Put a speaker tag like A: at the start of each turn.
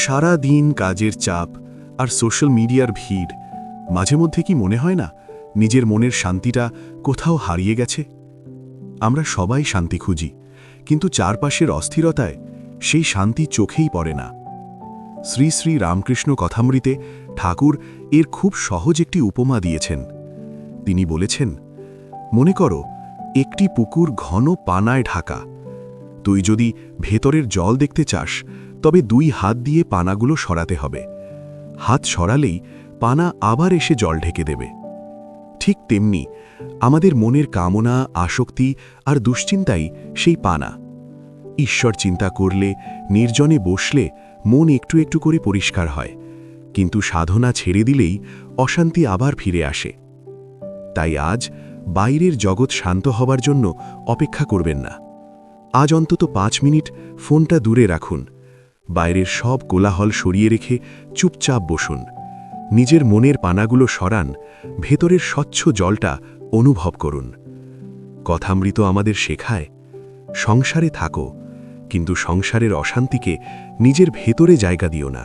A: সারা দিন কাজের চাপ আর সোশ্যাল মিডিয়ার ভিড়, মাঝে মধ্যে কি মনে হয় না নিজের মনের শান্তিটা কোথাও হারিয়ে গেছে? আমরা সবাই শান্তি খুঁজি, কিন্তু চারপাশের অস্থিরতায় সেই শান্তি চোখেই পড়ে না। শ্রী শ্রী রামকৃষ্ণ কথামৃতে ঠাকুর এর খুব সহজ একটি উপমা দিয়েছেন। তিনি বলেছেন, মনে করো একটি পুকুর ঘন পানায় ঢাকা। তুই যদি ভেতরের জল দেখতে চাস, তবে 2 হাত দিয়ে পানাগুলো সরাতে হবে। হাত সরালেই পানা আবার এসে জল ঢেকে দেবে। ঠিক তেমনি আমাদের মনের কামনা, আসক্তি আর দুশ্চিন্তাই সেই পানা। ঈশ্বর চিন্তা করলে, নির্জনে বসলে মন একটু একটু করে পরিষ্কার হয়, কিন্তু সাধনা ছেড়ে দিলেই অশান্তি আবার ফিরে আসে। তাই আজ বাইরের জগৎ শান্ত হবার জন্য অপেক্ষা করবেন না। আজ অন্তত 5 মিনিট ফোনটা দূরে রাখুন, বাইরের সব কোলাহল সরিয়ে রেখে চুপচাপ বসুন। নিজের মনের পানাগুলো সরান, ভেতরের স্বচ্ছ জলটা অনুভব করুন। কথামৃত আমাদের শেখায়, সংসারে থাকো, কিন্তু সংসারের অশান্তিকে নিজের ভেতরে জায়গা দিও না।